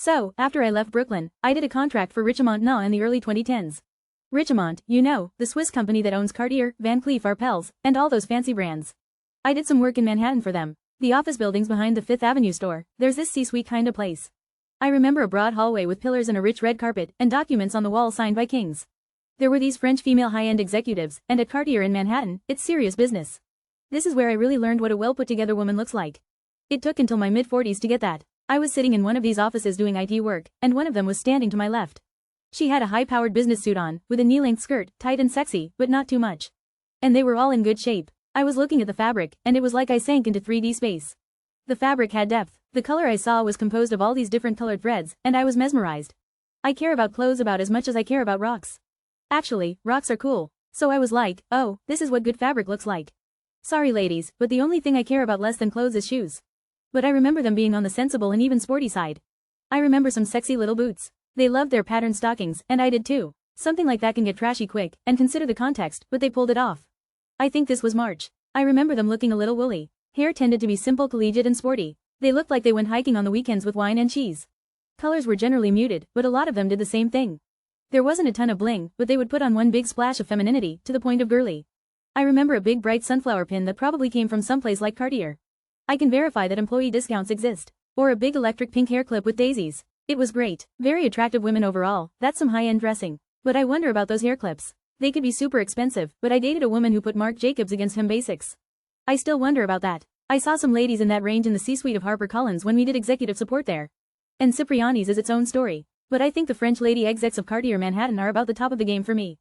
So, after I left Brooklyn, I did a contract for Richemont Na in the early 2010s. Richemont, you know, the Swiss company that owns Cartier, Van Cleef Arpels, and all those fancy brands. I did some work in Manhattan for them. The office buildings behind the Fifth Avenue store, there's this C-suite kinda place. I remember a broad hallway with pillars and a rich red carpet and documents on the wall signed by kings. There were these French female high-end executives, and at Cartier in Manhattan, it's serious business. This is where I really learned what a well-put-together woman looks like. It took until my mid-40s to get that. I was sitting in one of these offices doing IT work, and one of them was standing to my left. She had a high-powered business suit on, with a knee-length skirt, tight and sexy, but not too much. And they were all in good shape. I was looking at the fabric, and it was like I sank into 3D space. The fabric had depth. The color I saw was composed of all these different colored threads, and I was mesmerized. I care about clothes about as much as I care about rocks. Actually, rocks are cool. So I was like, oh, this is what good fabric looks like. Sorry ladies, but the only thing I care about less than clothes is shoes. But I remember them being on the sensible and even sporty side. I remember some sexy little boots. They loved their patterned stockings, and I did too. Something like that can get trashy quick, and consider the context, but they pulled it off. I think this was March. I remember them looking a little woolly. Hair tended to be simple, collegiate and sporty. They looked like they went hiking on the weekends with wine and cheese. Colors were generally muted, but a lot of them did the same thing. There wasn't a ton of bling, but they would put on one big splash of femininity, to the point of girly. I remember a big bright sunflower pin that probably came from someplace like Cartier. I can verify that employee discounts exist. Or a big electric pink hair clip with daisies. It was great. Very attractive women overall. That's some high-end dressing. But I wonder about those hair clips. They could be super expensive, but I dated a woman who put Marc Jacobs against him basics. I still wonder about that. I saw some ladies in that range in the C-suite of HarperCollins when we did executive support there. And Cipriani's is its own story. But I think the French lady execs of Cartier Manhattan are about the top of the game for me.